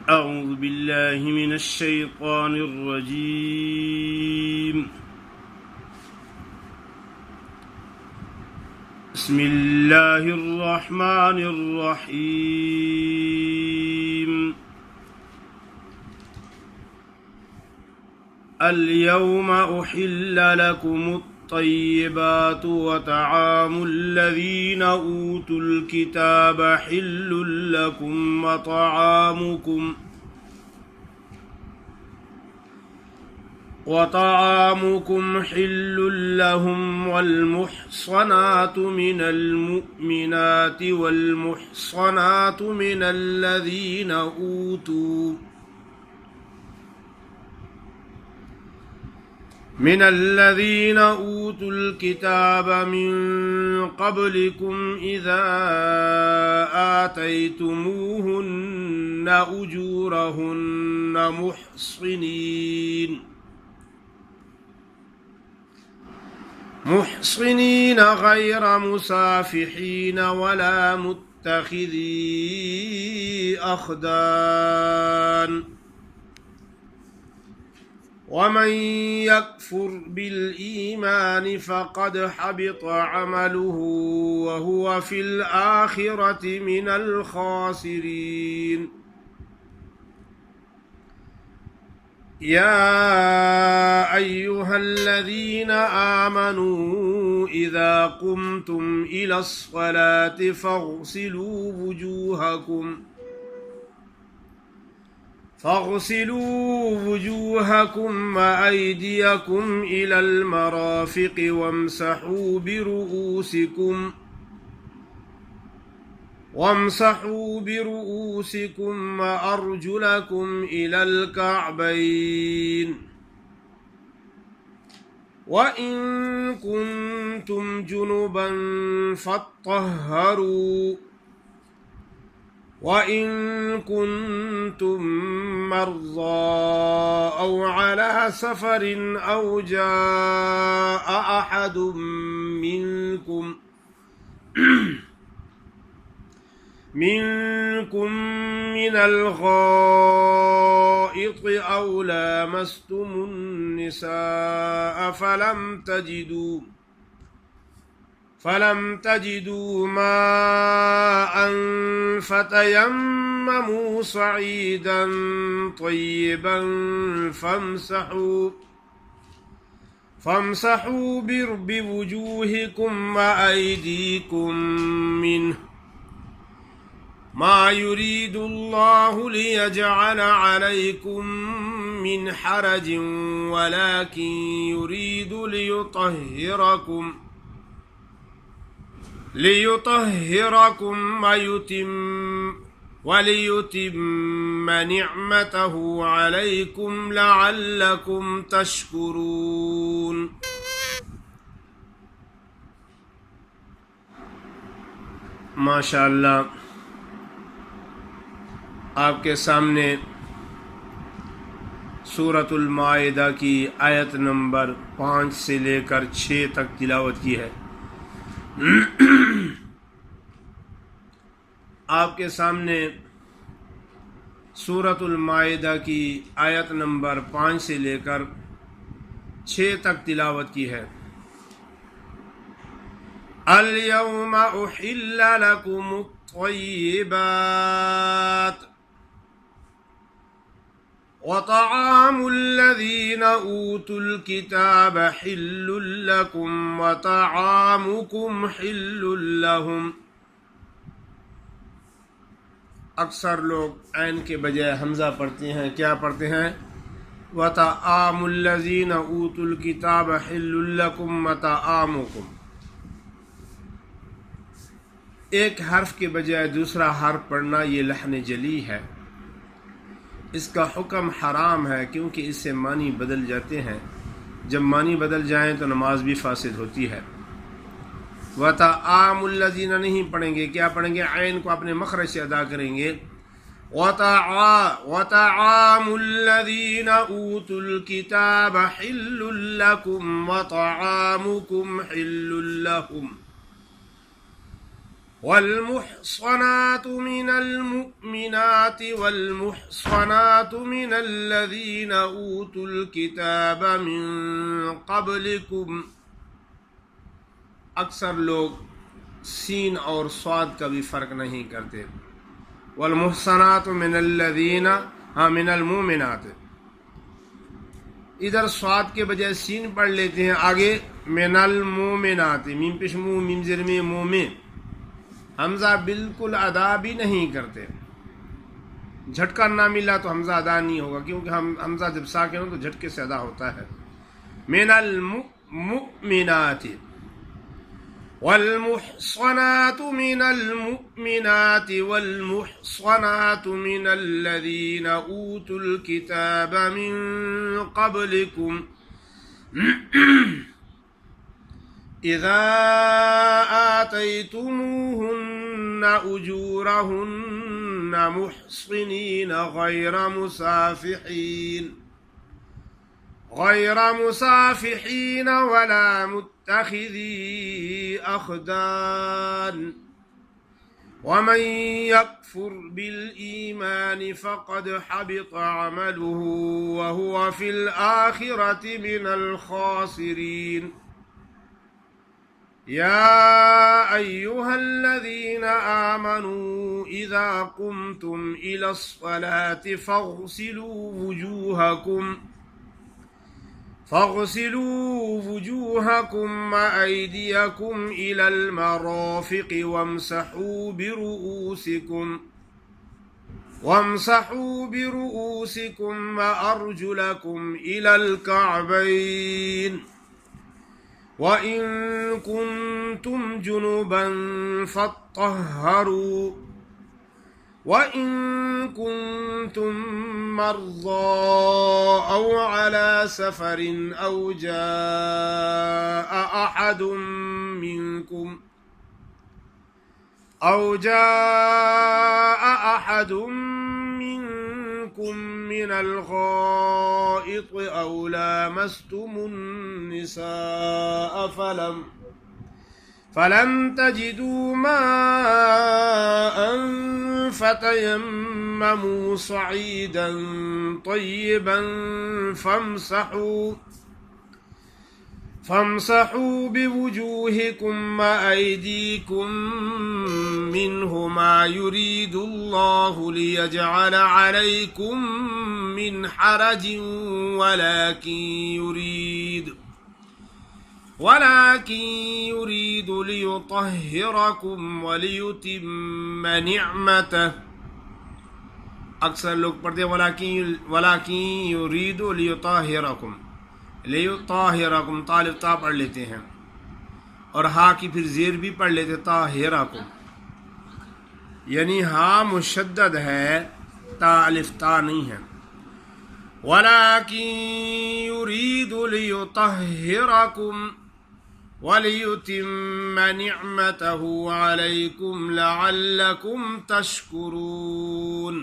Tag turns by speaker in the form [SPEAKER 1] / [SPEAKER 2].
[SPEAKER 1] أعوذ بالله من الشيطان الرجيم. بسم الله الرحمن الرحيم. اليوم أحل لكم الطيبات وطعام الذين أوتوا الكتاب حل لكم وطعامكم حل لهم والمحصنات من المؤمنات والمحصنات من الذين أوتوا الكتاب من قبلكم إذا آتيتموهن أجورهن محصنين غير مسافحين ولا متخذي أخدان، ومن يكفر بالإيمان فقد حبط عمله وهو في الآخرة من الخاسرين. يا أيها الذين آمنوا إذا قمتم إلى الصلاة فاغسلوا وجوهكم وأيديكم إلى المرافق وامسحوا برؤوسكم وأرجلكم إلى الكعبين، وإن كنتم جنبا فاطهروا، وإن كنتم مرضى أو على سفر أو جاء أحد منكم من الغائط أو لامستم النساء فلم تجدوا ماء فتيمموا صعيدا طيبا فامسحوا بوجوهكم وأيديكم منه، ما يريد الله ليجعل عليكم من حرج ولكن يريد ليطهركم وليتم نعمته عليكم لعلكم تشكرون. ماشاء اللہ، آپ کے سامنے سورۃ المائدہ کی آیت نمبر 5 سے لے کر 6 تک تلاوت کی ہے۔ آپ کے سامنے سورۃ المائدہ کی آیت نمبر 5 سے لے کر 6 تک تلاوت کی ہے۔ اليوم أحل لكم الطيبات وطعام الذين أوتوا الكتاب حل لكم وطعامكم حل لهم۔ اکثر لوگ عین کے بجائے حمزہ پڑھتے ہیں، کیا پڑھتے ہیں؟ وطعام الذين أوتوا الكتاب حل لكم وطعامكم۔ ایک حرف کے بجائے دوسرا حرف پڑھنا یہ لحن جلی ہے، اس کا حکم حرام ہے کیونکہ اس سے معنی بدل جاتے ہیں، جب معنی بدل جائیں تو نماز بھی فاسد ہوتی ہے۔ وطعام الذین نہیں پڑھیں گے، کیا پڑھیں گے؟ عین کو اپنے مخرج سے ادا کریں گے۔ وطعام الذین اوتوا الکتاب حل لکم وطعامکم حل لهم۔ वल्मुहसनातु मिनल मुमिनाति वल्मुहसनातु मिनल्लज़ीना ऊतुल किताब मिन क़ब्लिकुम। अक्सर लोग सीन और स्वाद का भी फ़र्क नहीं करते। वल्मुहसनातु मिनल्लज़ीना, हाँ मिनल मुमिनात, इधर स्वाद के बजाय सीन पढ़ लेते हैं आगे मिनल मुमिनात, मीम पेश मुँह मीम ज़ेर में मुँह में, हमज़ा बिल्कुल अदा भी नहीं करते। झटका ना मिला तो हमज़ा अदा नहीं होगा, क्योंकि हम हमज़ा जब साकिन हो तो झटके से अदा होता है। मिनल मुमिनाति वल्मुहसनातु मिनल मुमिनाति वल्मुहसनातु मिनल्लज़ीना ऊतुल किताब मिन क़ब्लिकुम इज़ा आतैतुमूहुन्न उजूरहुन्न मुहसिनीन गैर मुसाफिहीन वला मुत्तखिज़ी अख़दान वमन यकफुर बिल-ईमान फ़क़द हबित अमलुहु वहुव फ़िल आख़िरति मिनल ख़ासिरीन। या अय्युहल्लज़ीना आमनू इज़ा कुमतुम इलस्सलाति फ़ाग़सिलू वुजूहकुम व अयदियकुम इलल मराफ़िक़ि वम्सहू बिरुऊसिकुम व अर्जुलकुम इलल कअबैन व इन कुंतुम जुनुबन फ़त्तहरू व इन कुंतुम मर्ज़ा औ अला सफ़रिन औ जाअ अहदुम मिनकुम मिनल ग़ाइत औ लामस्तुमुन निसाअ फलम तजिदू माअन फ़तयम्ममू सईदन तय्यिबन फ़म्सहू बिवुजूहिकुम व अयदीकुम मिन्हु मा युरीदुल्लाहु लियजअल अलैकुम मिन हरजिन वलाकिन युरीदु लियुत्तहिरकुम व लियुतिम्म निअमतह। अक्सर लोग पढ़ते वलाकिन युरीदु लियुत्तहिरकुम, तालिफ ता पढ़ लेते हैं और हा की फिर ज़ेर भी पढ़ लेते ताहिरकुम, यानी हा मुशद्दद है, ता अलिफ ता नहीं है। वलाकिन युरीदु लियुत्तहिरकुम वलियुतिम्म निअमतहु अलैकुम लअल्लकुम तशकुरून।